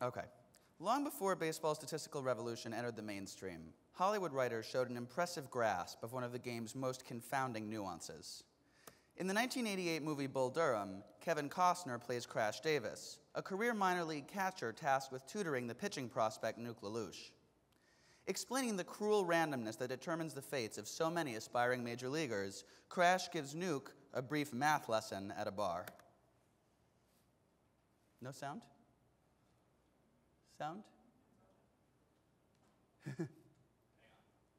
Okay. Long before baseball's statistical revolution entered the mainstream, Hollywood writers showed an impressive grasp of one of the game's most confounding nuances. In the 1988 movie Bull Durham, Kevin Costner plays Crash Davis, a career minor league catcher tasked with tutoring the pitching prospect Nuke LaLoosh. Explaining the cruel randomness that determines the fates of so many aspiring major leaguers, Crash gives Nuke a brief math lesson at a bar. No sound? Sound?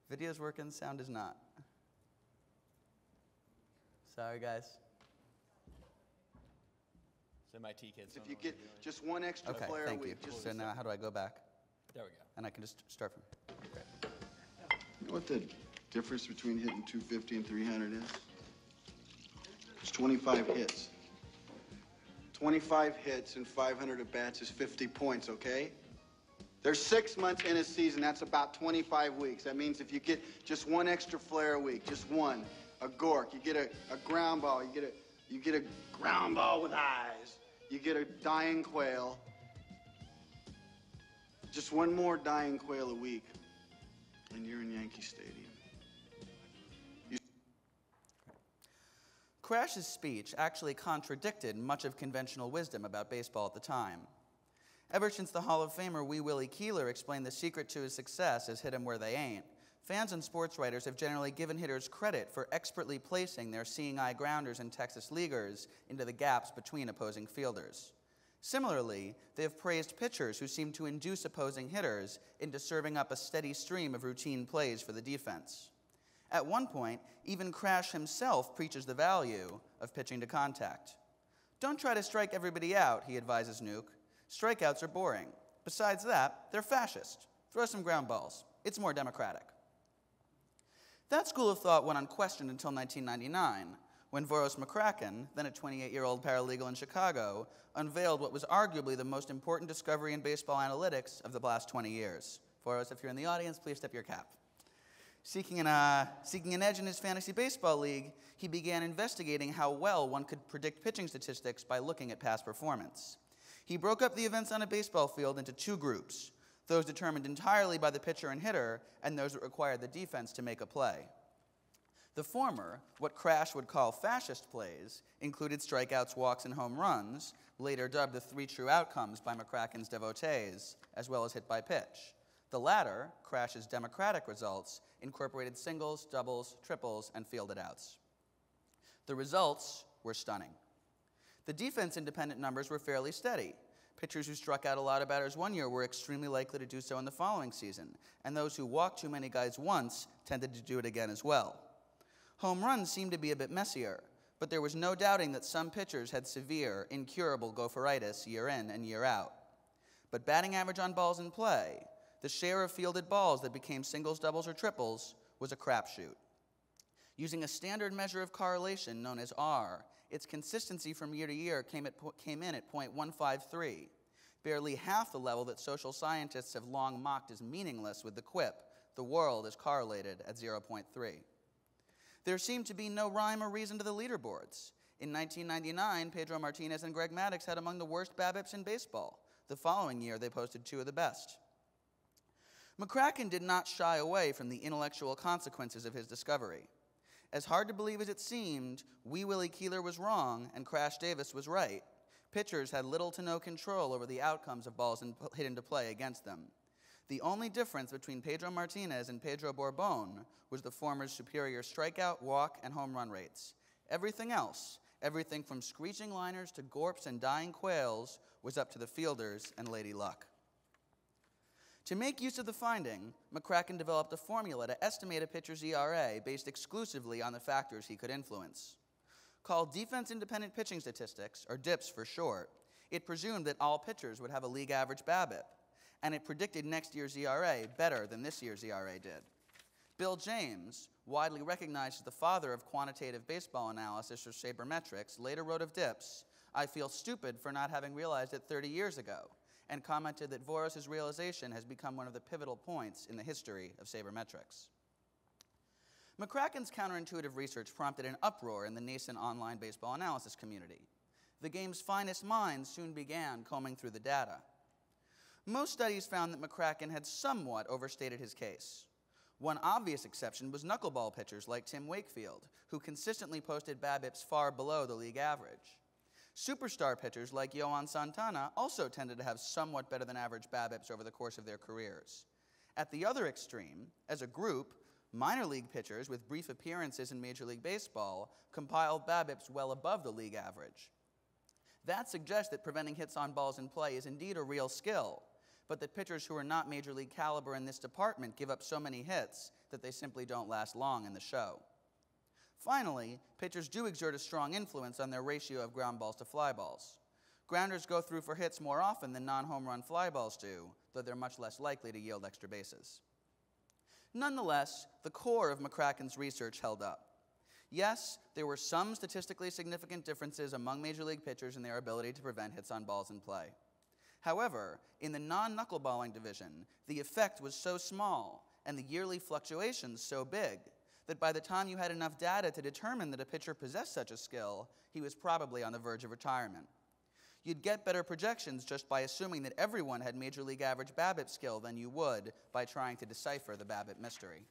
Video's working, sound is not. Sorry, guys. So my T kids. If you get just one extra flare a week. So now how do I go back? There we go. And I can just start from here. You know what the difference between hitting 250 and 300 is? It's 25 hits. 25 hits and 500 at-bats is 50 points, okay? There's 6 months in a season. That's about 25 weeks. That means if you get just one extra flare a week, just one, a gork, you get a ground ball, you get a ground ball with eyes, you get a dying quail. Just one more dying quail a week, and you're in Yankee Stadium. Crash's speech actually contradicted much of conventional wisdom about baseball at the time. Ever since the Hall of Famer Wee Willie Keeler explained the secret to his success is hit 'em where they ain't, fans and sports writers have generally given hitters credit for expertly placing their seeing-eye grounders and Texas leaguers into the gaps between opposing fielders. Similarly, they have praised pitchers who seem to induce opposing hitters into serving up a steady stream of routine plays for the defense. At one point, even Crash himself preaches the value of pitching to contact. Don't try to strike everybody out, he advises Nuke. Strikeouts are boring. Besides that, they're fascist. Throw some ground balls. It's more democratic. That school of thought went unquestioned until 1999, when Voros McCracken, then a 28-year-old paralegal in Chicago, unveiled what was arguably the most important discovery in baseball analytics of the last 20 years. Voros, if you're in the audience, please tip your cap. Seeking an edge in his fantasy baseball league, he began investigating how well one could predict pitching statistics by looking at past performance. He broke up the events on a baseball field into two groups, those determined entirely by the pitcher and hitter, and those that required the defense to make a play. The former, what Crash would call fascist plays, included strikeouts, walks, and home runs, later dubbed the three true outcomes by McCracken's devotees, as well as hit by pitch. The latter, Crash's democratic results, incorporated singles, doubles, triples, and fielded outs. The results were stunning. The defense-independent numbers were fairly steady. Pitchers who struck out a lot of batters one year were extremely likely to do so in the following season, and those who walked too many guys once tended to do it again as well. Home runs seemed to be a bit messier, but there was no doubting that some pitchers had severe, incurable gopheritis year in and year out. But batting average on balls in play, the share of fielded balls that became singles, doubles, or triples, was a crapshoot. Using a standard measure of correlation known as R, its consistency from year to year came in at 0.153, barely half the level that social scientists have long mocked as meaningless with the quip, the world is correlated at 0.3. There seemed to be no rhyme or reason to the leaderboards. In 1999, Pedro Martinez and Greg Maddux had among the worst BABIPs in baseball. The following year, they posted two of the best. McCracken did not shy away from the intellectual consequences of his discovery. As hard to believe as it seemed, Wee Willie Keeler was wrong and Crash Davis was right. Pitchers had little to no control over the outcomes of balls hit into play against them. The only difference between Pedro Martinez and Pedro Borbon was the former's superior strikeout, walk, and home run rates. Everything else, everything from screeching liners to gorps and dying quails, was up to the fielders and Lady Luck. To make use of the finding, McCracken developed a formula to estimate a pitcher's ERA based exclusively on the factors he could influence. Called defense-independent pitching statistics, or DIPS for short, it presumed that all pitchers would have a league average BABIP, and it predicted next year's ERA better than this year's ERA did. Bill James, widely recognized as the father of quantitative baseball analysis or sabermetrics, later wrote of DIPS, "I feel stupid for not having realized it 30 years ago," and commented that Voros' realization has become one of the pivotal points in the history of sabermetrics. McCracken's counterintuitive research prompted an uproar in the nascent online baseball analysis community. The game's finest minds soon began combing through the data. Most studies found that McCracken had somewhat overstated his case. One obvious exception was knuckleball pitchers like Tim Wakefield, who consistently posted BABIPs far below the league average. Superstar pitchers like Yohan Santana also tended to have somewhat better than average BABIPs over the course of their careers. At the other extreme, as a group, minor league pitchers with brief appearances in Major League Baseball compiled BABIPs well above the league average. That suggests that preventing hits on balls in play is indeed a real skill, but that pitchers who are not Major League caliber in this department give up so many hits that they simply don't last long in the show. Finally, pitchers do exert a strong influence on their ratio of ground balls to fly balls. Grounders go through for hits more often than non-home run fly balls do, though they're much less likely to yield extra bases. Nonetheless, the core of McCracken's research held up. Yes, there were some statistically significant differences among Major League pitchers in their ability to prevent hits on balls in play. However, in the non-knuckleballing division, the effect was so small and the yearly fluctuations so big that by the time you had enough data to determine that a pitcher possessed such a skill, he was probably on the verge of retirement. You'd get better projections just by assuming that everyone had Major League average BABIP skill than you would by trying to decipher the BABIP mystery.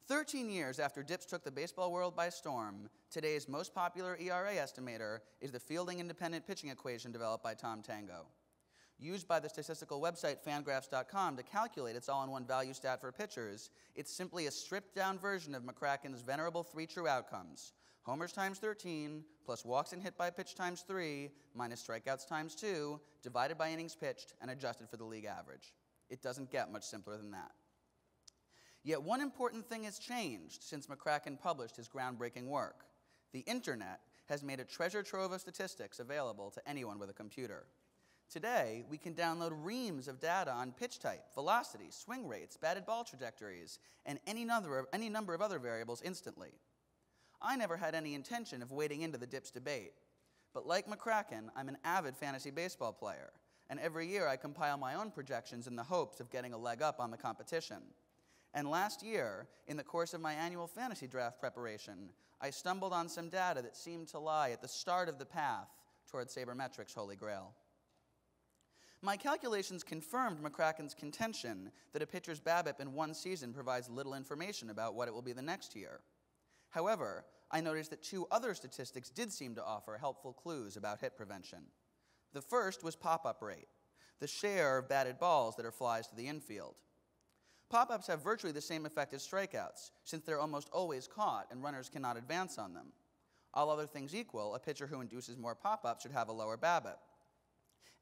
13 years after DIPS took the baseball world by storm, today's most popular ERA estimator is the fielding independent pitching equation developed by Tom Tango. Used by the statistical website Fangraphs.com to calculate its all-in-one value stat for pitchers, it's simply a stripped-down version of McCracken's venerable three true outcomes: homers times 13, plus walks and hit by pitch times 3, minus strikeouts times 2, divided by innings pitched, and adjusted for the league average. It doesn't get much simpler than that. Yet one important thing has changed since McCracken published his groundbreaking work. The internet has made a treasure trove of statistics available to anyone with a computer. Today, we can download reams of data on pitch type, velocity, swing rates, batted ball trajectories, and any number of other variables instantly. I never had any intention of wading into the DIPS debate, but like McCracken, I'm an avid fantasy baseball player, and every year I compile my own projections in the hopes of getting a leg up on the competition. And last year, in the course of my annual fantasy draft preparation, I stumbled on some data that seemed to lie at the start of the path toward sabermetrics' holy grail. My calculations confirmed McCracken's contention that a pitcher's BABIP in one season provides little information about what it will be the next year. However, I noticed that two other statistics did seem to offer helpful clues about hit prevention. The first was pop-up rate, the share of batted balls that are flies to the infield. Pop-ups have virtually the same effect as strikeouts, since they're almost always caught and runners cannot advance on them. All other things equal, a pitcher who induces more pop-ups should have a lower BABIP.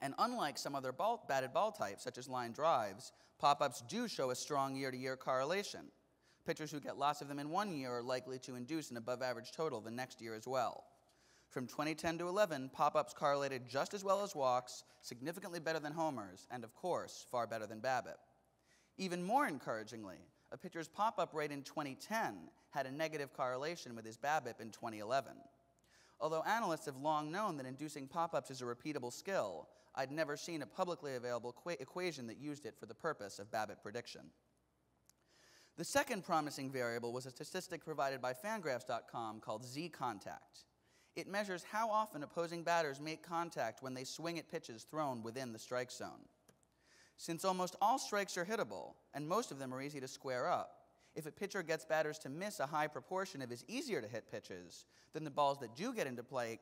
And unlike some other batted ball types, such as line drives, pop-ups do show a strong year-to-year correlation. Pitchers who get lots of them in one year are likely to induce an above-average total the next year as well. From 2010 to 11, pop-ups correlated just as well as walks, significantly better than homers, and of course, far better than BABIP. Even more encouragingly, a pitcher's pop-up rate in 2010 had a negative correlation with his BABIP in 2011. Although analysts have long known that inducing pop-ups is a repeatable skill, I'd never seen a publicly available equation that used it for the purpose of BABIP prediction. The second promising variable was a statistic provided by Fangraphs.com called Z-contact. It measures how often opposing batters make contact when they swing at pitches thrown within the strike zone. Since almost all strikes are hittable, and most of them are easy to square up, if a pitcher gets batters to miss a high proportion of his easier-to-hit pitches, then the balls that do get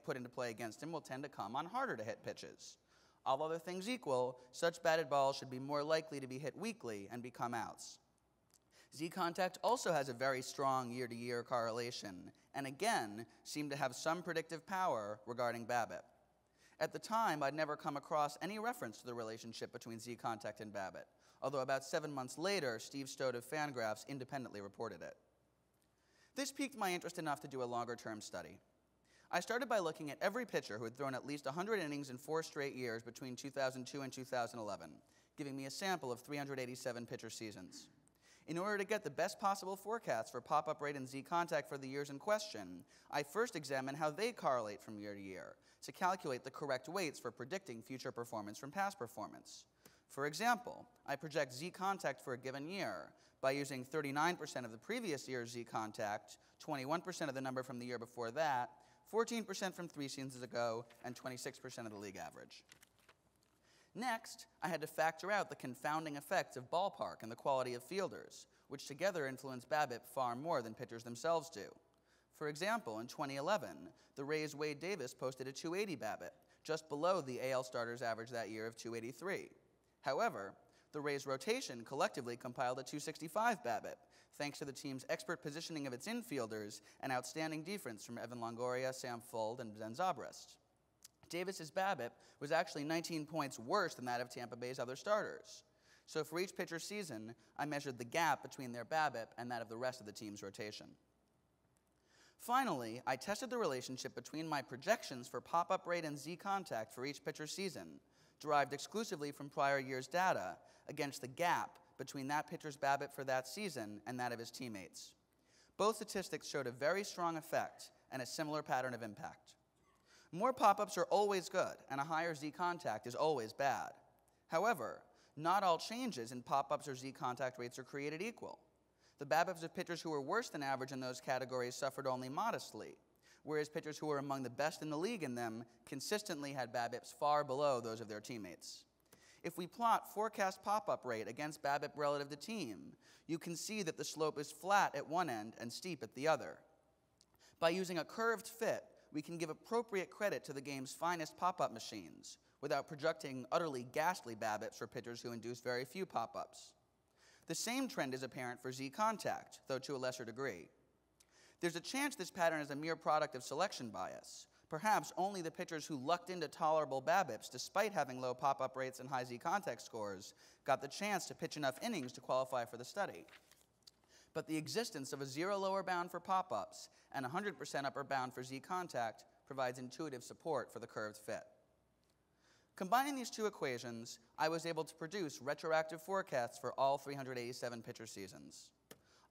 put into play against him will tend to come on harder-to-hit pitches. All other things equal, such batted balls should be more likely to be hit weakly and become outs. Z-contact also has a very strong year-to-year correlation, and again, seemed to have some predictive power regarding BABIP. At the time, I'd never come across any reference to the relationship between Z-contact and BABIP, although about 7 months later, Steve Stote of Fangraphs independently reported it. This piqued my interest enough to do a longer-term study. I started by looking at every pitcher who had thrown at least 100 innings in 4 straight years between 2002 and 2011, giving me a sample of 387 pitcher seasons. In order to get the best possible forecasts for pop-up rate and Z-contact for the years in question, I first examined how they correlate from year to year to calculate the correct weights for predicting future performance from past performance. For example, I project Z-contact for a given year by using 39% of the previous year's Z-contact, 21% of the number from the year before that, 14% from 3 seasons ago, and 26% of the league average. Next, I had to factor out the confounding effects of ballpark and the quality of fielders, which together influence BABIP far more than pitchers themselves do. For example, in 2011, the Rays' Wade Davis posted a 280 BABIP, just below the AL starters' average that year of 283. However, the Rays' rotation collectively compiled a 265 BABIP, thanks to the team's expert positioning of its infielders and outstanding defense from Evan Longoria, Sam Fuld, and Ben Zobrist. Davis's BABIP was actually 19 points worse than that of Tampa Bay's other starters. So for each pitcher's season, I measured the gap between their BABIP and that of the rest of the team's rotation. Finally, I tested the relationship between my projections for pop-up rate and Z-contact for each pitcher's season, derived exclusively from prior year's data, against the gap between that pitcher's BABIP for that season and that of his teammates. Both statistics showed a very strong effect and a similar pattern of impact. More pop-ups are always good, and a higher Z-contact is always bad. However, not all changes in pop-ups or Z-contact rates are created equal. The BABIPs of pitchers who were worse than average in those categories suffered only modestly, whereas pitchers who were among the best in the league in them consistently had BABIPs far below those of their teammates. If we plot forecast pop-up rate against BABIP relative to team, you can see that the slope is flat at one end and steep at the other. By using a curved fit, we can give appropriate credit to the game's finest pop-up machines, without projecting utterly ghastly BABIPs for pitchers who induce very few pop-ups. The same trend is apparent for Z-contact, though to a lesser degree. There's a chance this pattern is a mere product of selection bias. Perhaps only the pitchers who lucked into tolerable BABIPs, despite having low pop-up rates and high Z-contact scores, got the chance to pitch enough innings to qualify for the study. But the existence of a zero lower bound for pop-ups and 100% upper bound for Z-contact provides intuitive support for the curved fit. Combining these two equations, I was able to produce retroactive forecasts for all 387 pitcher seasons.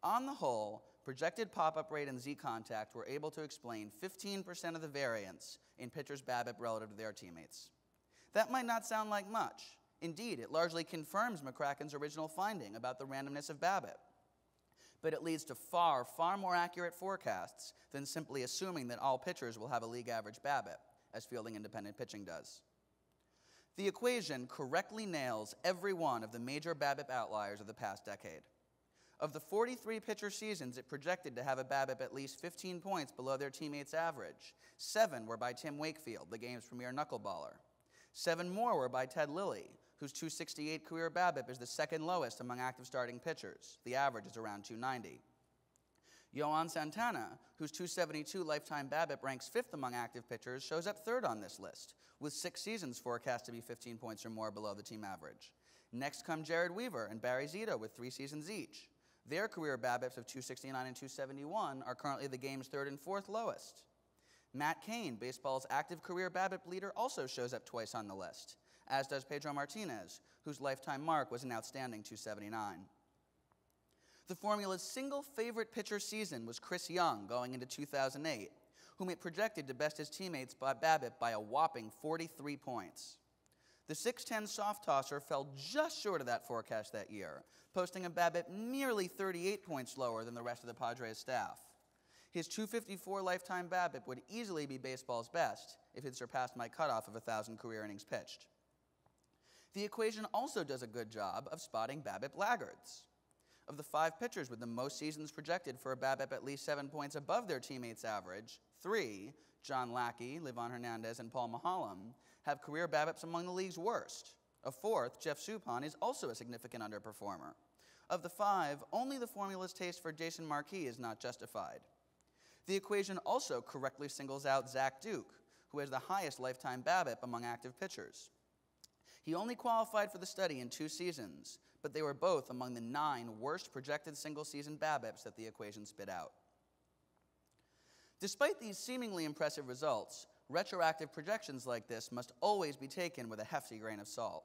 On the whole, projected pop-up rate and Z-contact were able to explain 15% of the variance in pitchers' BABIP relative to their teammates. That might not sound like much. Indeed, it largely confirms McCracken's original finding about the randomness of BABIP. But it leads to far, far more accurate forecasts than simply assuming that all pitchers will have a league average BABIP, as fielding independent pitching does. The equation correctly nails every one of the major BABIP outliers of the past decade. Of the 43 pitcher seasons it projected to have a BABIP at least 15 points below their teammates' average, 7 were by Tim Wakefield, the game's premier knuckleballer. 7 more were by Ted Lilly, whose 268 career BABIP is the second lowest among active starting pitchers. The average is around 290. Yohan Santana, whose 272 lifetime BABIP ranks 5th among active pitchers, shows up 3rd on this list, with 6 seasons forecast to be 15 points or more below the team average. Next come Jared Weaver and Barry Zito with 3 seasons each. Their career BABIPs of 269 and 271 are currently the game's 3rd and 4th lowest. Matt Cain, baseball's active career BABIP leader, also shows up twice on the list, as does Pedro Martinez, whose lifetime mark was an outstanding 279. The formula's single favorite pitcher season was Chris Young going into 2008, whom it projected to best his teammates by BABIP by a whopping 43 points. The 6'10 soft tosser fell just short of that forecast that year, posting a BABIP nearly 38 points lower than the rest of the Padres staff. His 254 lifetime BABIP would easily be baseball's best if it surpassed my cutoff of 1,000 career innings pitched. The equation also does a good job of spotting BABIP laggards. Of the 5 pitchers with the most seasons projected for a BABIP at least 7 points above their teammates' average, 3, John Lackey, Livan Hernandez, and Paul Mahalam, have career BABIPs among the league's worst. A 4th, Jeff Suppan, is also a significant underperformer. Of the 5, only the formula's taste for Jason Marquis is not justified. The equation also correctly singles out Zach Duke, who has the highest lifetime BABIP among active pitchers. He only qualified for the study in 2 seasons, but they were both among the 9 worst projected single-season BABIPs that the equation spit out. Despite these seemingly impressive results, retroactive projections like this must always be taken with a hefty grain of salt.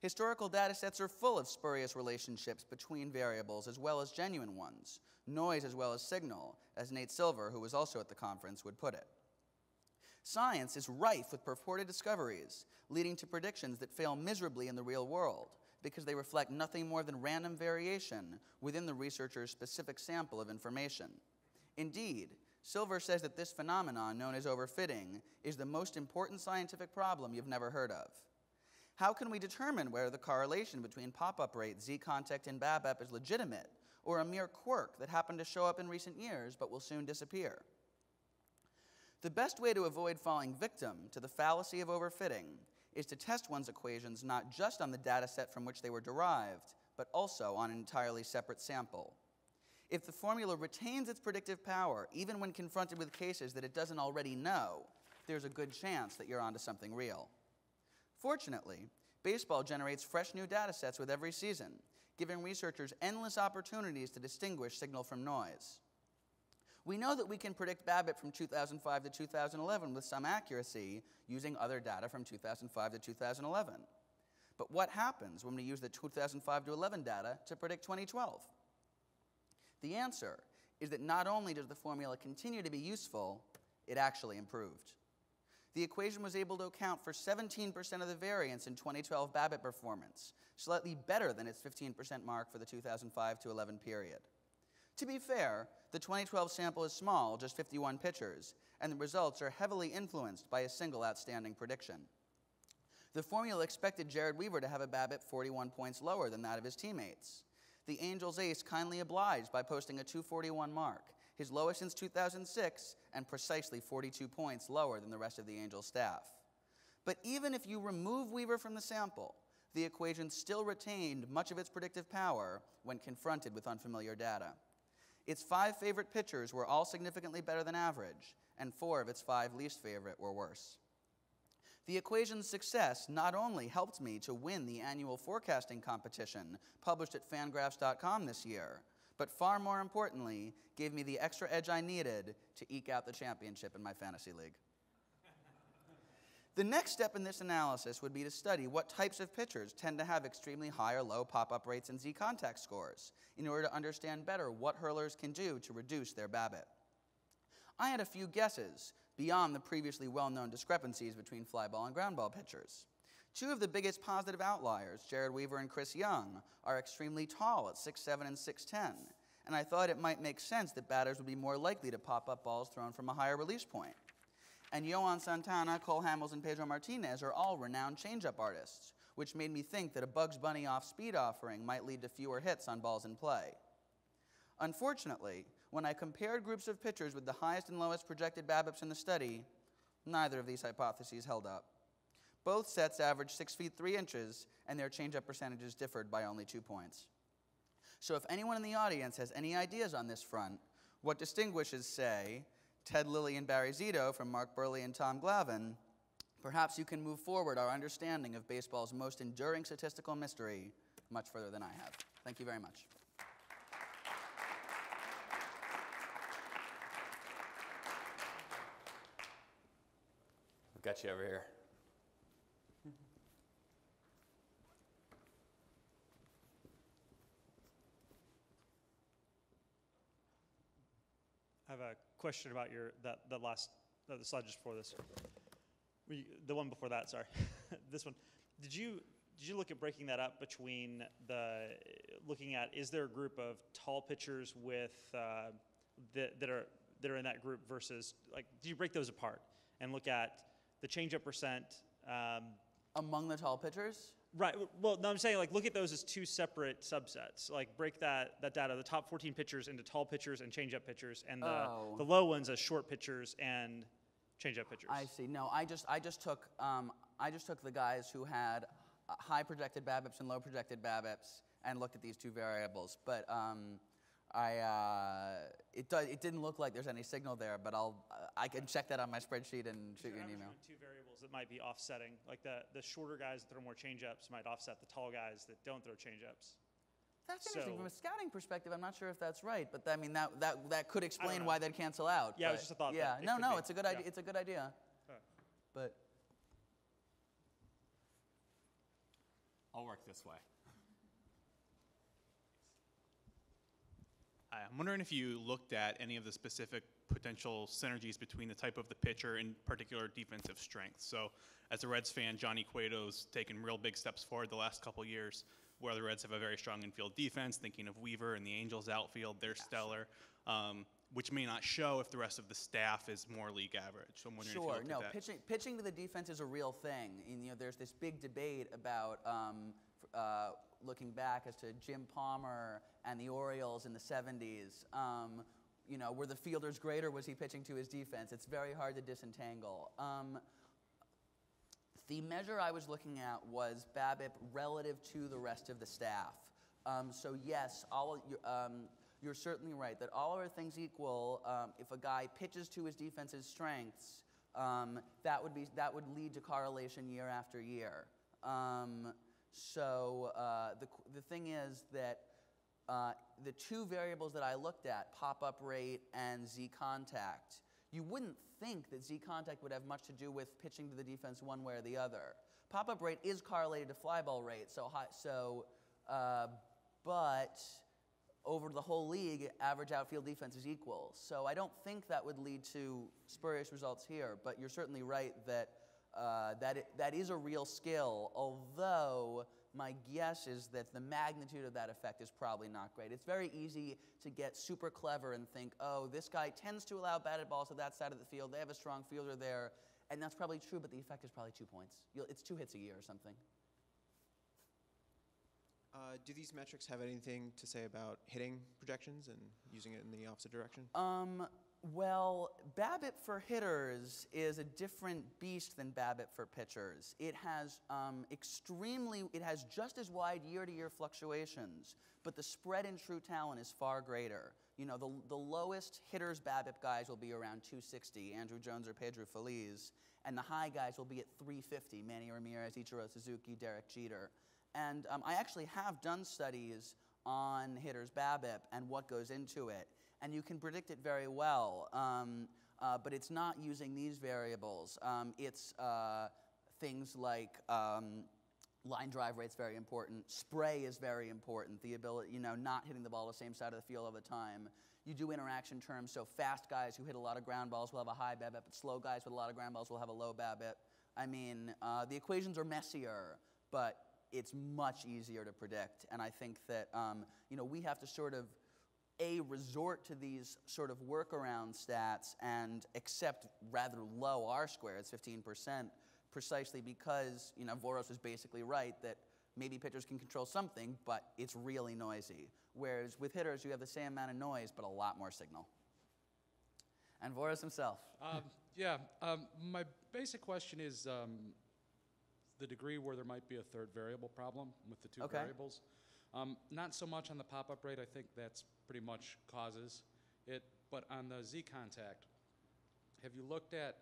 Historical data sets are full of spurious relationships between variables as well as genuine ones, noise as well as signal, as Nate Silver, who was also at the conference, would put it. Science is rife with purported discoveries, leading to predictions that fail miserably in the real world, because they reflect nothing more than random variation within the researcher's specific sample of information. Indeed, Silver says that this phenomenon, known as overfitting, is the most important scientific problem you've never heard of. How can we determine whether the correlation between pop-up rate, Z-contact, and BABIP is legitimate, or a mere quirk that happened to show up in recent years but will soon disappear? The best way to avoid falling victim to the fallacy of overfitting is to test one's equations not just on the data set from which they were derived, but also on an entirely separate sample. If the formula retains its predictive power, even when confronted with cases that it doesn't already know, there's a good chance that you're onto something real. Fortunately, baseball generates fresh new data sets with every season, giving researchers endless opportunities to distinguish signal from noise. We know that we can predict BABIP from 2005 to 2011 with some accuracy using other data from 2005 to 2011. But what happens when we use the 2005 to 11 data to predict 2012? The answer is that not only does the formula continue to be useful, it actually improved. The equation was able to account for 17% of the variance in 2012 BABIP performance, slightly better than its 15% mark for the 2005 to 11 period. To be fair, the 2012 sample is small, just 51 pitchers, and the results are heavily influenced by a single outstanding prediction. The formula expected Jared Weaver to have a BABIP 41 points lower than that of his teammates. The Angels ace kindly obliged by posting a 241 mark, his lowest since 2006, and precisely 42 points lower than the rest of the Angels staff. But even if you remove Weaver from the sample, the equation still retained much of its predictive power when confronted with unfamiliar data. Its 5 favorite pitchers were all significantly better than average, and 4 of its 5 least favorite were worse. The equation's success not only helped me to win the annual forecasting competition published at fangraphs.com this year, but far more importantly, gave me the extra edge I needed to eke out the championship in my fantasy league. The next step in this analysis would be to study what types of pitchers tend to have extremely high or low pop-up rates and Z-contact scores in order to understand better what hurlers can do to reduce their BABIP. I had a few guesses beyond the previously well-known discrepancies between fly ball and ground ball pitchers. 2 of the biggest positive outliers, Jared Weaver and Chris Young, are extremely tall at 6'7" and 6'10", and I thought it might make sense that batters would be more likely to pop up balls thrown from a higher release point. And Yohan Santana, Cole Hamels, and Pedro Martinez are all renowned changeup artists, which made me think that a Bugs Bunny off-speed offering might lead to fewer hits on balls in play. Unfortunately, when I compared groups of pitchers with the highest and lowest projected BABIPs in the study, neither of these hypotheses held up. Both sets averaged 6 feet 3 inches, and their changeup percentages differed by only 2 points. So if anyone in the audience has any ideas on this front, what distinguishes, say, Ted Lilly and Barry Zito from Mark Burley and Tom Glavine, perhaps you can move forward our understanding of baseball's most enduring statistical mystery much further than I have. Thank you very much. I've got you over here. I have a question about the slide just before this. The one before that, sorry. This one. Did you look at breaking that up between looking at, is there a group of tall pitchers with that are in that group versus, like, do you break those apart and look at the changeup percent? Among the tall pitchers? Right. Well, no, I'm saying, like, look at those as 2 separate subsets. Like, break that data, the top 14 pitchers, into tall pitchers and changeup pitchers, and the low ones as short pitchers and changeup pitchers. I see. No, I just took the guys who had high projected BABIPs and low projected BABIPs and looked at these 2 variables. But it didn't look like there's any signal there. But I can check that on my spreadsheet and shoot you an email. 2 variables that might be offsetting, like the shorter guys that throw more changeups might offset the tall guys that don't throw changeups. That's interesting. From a scouting perspective, I'm not sure if that's right, but I mean that could explain why they'd cancel out. Yeah, it was just a thought. Yeah, it's a good idea. It's a good idea. Right. But I'll work this way. I'm wondering if you looked at any of the specific potential synergies between the type of the pitcher and particular defensive strength. So as a Reds fan, Johnny Cueto's taken real big steps forward the last couple years, where the Reds have a very strong infield defense, thinking of Weaver and the Angels outfield, they're stellar. which may not show if the rest of the staff is more league average. So I'm wondering if you Sure. looked No, at that. pitching to the defense is a real thing. And, there's this big debate about looking back as to Jim Palmer and the Orioles in the 70s. Were the fielders great or was he pitching to his defense? It's very hard to disentangle. The measure I was looking at was BABIP relative to the rest of the staff. So yes, you're certainly right that all other things equal, if a guy pitches to his defense's strengths, that would lead to correlation year after year. The thing is that the two variables that I looked at, pop-up rate and Z contact, you wouldn't think that Z contact would have much to do with pitching to the defense one way or the other. Pop-up rate is correlated to fly ball rate, but over the whole league, average outfield defense is equal. So I don't think that would lead to spurious results here, but you're certainly right that that is a real skill, although my guess is that the magnitude of that effect is probably not great. It's very easy to get super clever and think, oh, this guy tends to allow batted balls to that side of the field. They have a strong fielder there. And that's probably true, but the effect is probably 2 points. It's 2 hits a year or something. Do these metrics have anything to say about hitting projections and using it in the opposite direction? Well, BABIP for hitters is a different beast than BABIP for pitchers. It has it has just as wide year-to-year fluctuations, but the spread in true talent is far greater. The lowest hitters BABIP guys will be around 260, Andrew Jones or Pedro Feliz, and the high guys will be at 350, Manny Ramirez, Ichiro Suzuki, Derek Jeter. And I actually have done studies on hitters BABIP and what goes into it. And you can predict it very well, but it's not using these variables. It's things like line drive rate's very important. Spray is very important. The ability, not hitting the ball the same side of the field all the time. You do interaction terms, so fast guys who hit a lot of ground balls will have a high BABIP, but slow guys with a lot of ground balls will have a low BABIP. I mean, the equations are messier, but it's much easier to predict. And I think that, we have to sort of resort to these sort of workaround stats and accept rather low R-square, it's 15%, precisely because, Voros is basically right that maybe pitchers can control something, but it's really noisy. Whereas with hitters, you have the same amount of noise, but a lot more signal. And Voros himself. My basic question is the degree where there might be a third variable problem with the two variables. Not so much on the pop-up rate. I think that's pretty much causes it. But on the Z contact, have you looked at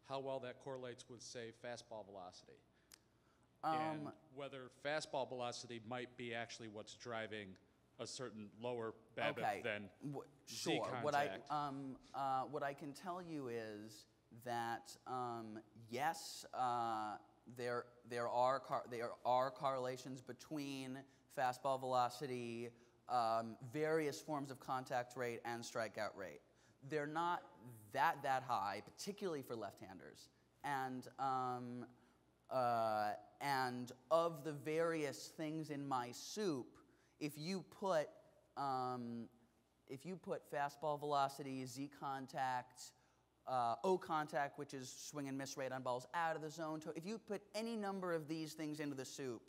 how well that correlates with, say, fastball velocity? And whether fastball velocity might be actually what's driving a certain lower BABIP than Z contact. What I can tell you is that yes, there are correlations between fastball velocity, various forms of contact rate, and strikeout rate. They're not that high, particularly for left-handers. And of the various things in my soup, if you put fastball velocity, Z contact, O contact, which is swing and miss rate on balls out of the zone, if you put any number of these things into the soup,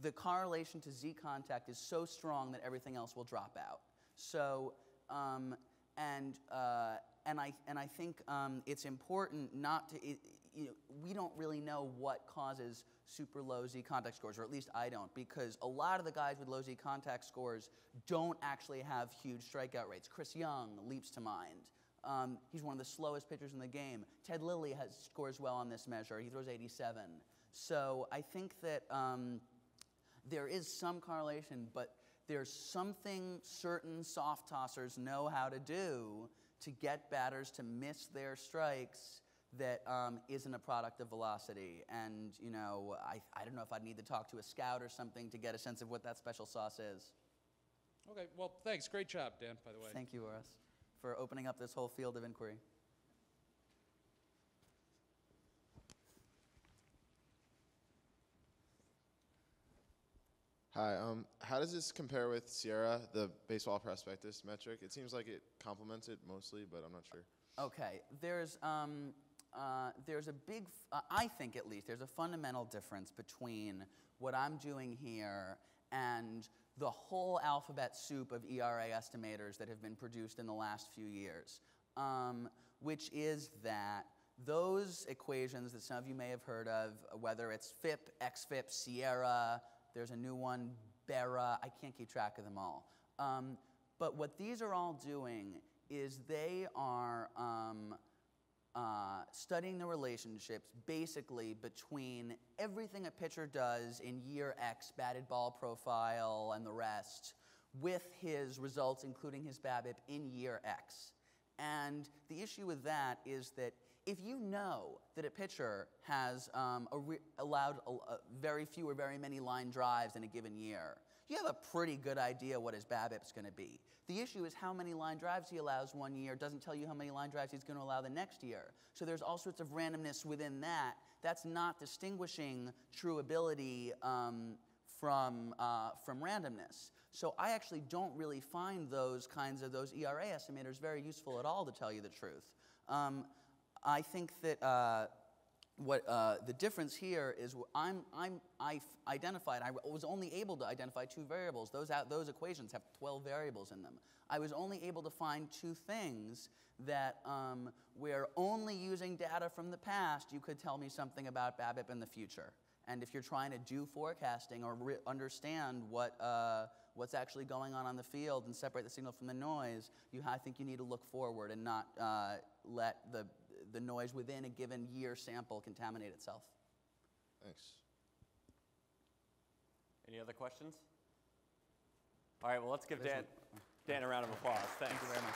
the correlation to Z contact is so strong that everything else will drop out. So, and I think it's important not to. We don't really know what causes super low Z contact scores, or at least I don't, because a lot of the guys with low Z contact scores don't actually have huge strikeout rates. Chris Young leaps to mind. He's one of the slowest pitchers in the game. Ted Lilly scores well on this measure. He throws 87. So I think that there is some correlation, but there's something certain soft tossers know how to do to get batters to miss their strikes that isn't a product of velocity. And, I don't know if I'd need to talk to a scout or something to get a sense of what that special sauce is. Okay, well, thanks. Great job, Dan, by the way. Thank you, Horace, for opening up this whole field of inquiry. Hi. How does this compare with Sierra, the baseball prospectus metric? It seems like it complements it mostly, but I'm not sure. Okay, there's a big, I think at least, there's a fundamental difference between what I'm doing here and the whole alphabet soup of ERA estimators that have been produced in the last few years, which is that those equations that some of you may have heard of, whether it's FIP, XFIP, Sierra, there's a new one, Bera, I can't keep track of them all. But what these are all doing is they are studying the relationships basically between everything a pitcher does in year X, batted ball profile and the rest, with his results, including his BABIP, in year X. And the issue with that is that if you know that a pitcher has allowed very few or very many line drives in a given year, you have a pretty good idea what his BABIP is going to be. The issue is how many line drives he allows one year doesn't tell you how many line drives he's going to allow the next year. So there's all sorts of randomness within that. That's not distinguishing true ability from randomness. So I actually don't really find those ERA estimators very useful at all, to tell you the truth. I think that the difference here is I've identified, I was only able to identify 2 variables. Those equations have 12 variables in them. I was only able to find 2 things that where only using data from the past, you could tell me something about BABIP in the future. And if you're trying to do forecasting or understand what's actually going on the field and separate the signal from the noise, I think you need to look forward and not let the noise within a given year sample contaminate itself. Thanks. Any other questions? All right, well, let's give Dan a round of applause. Thanks. Thank you very much.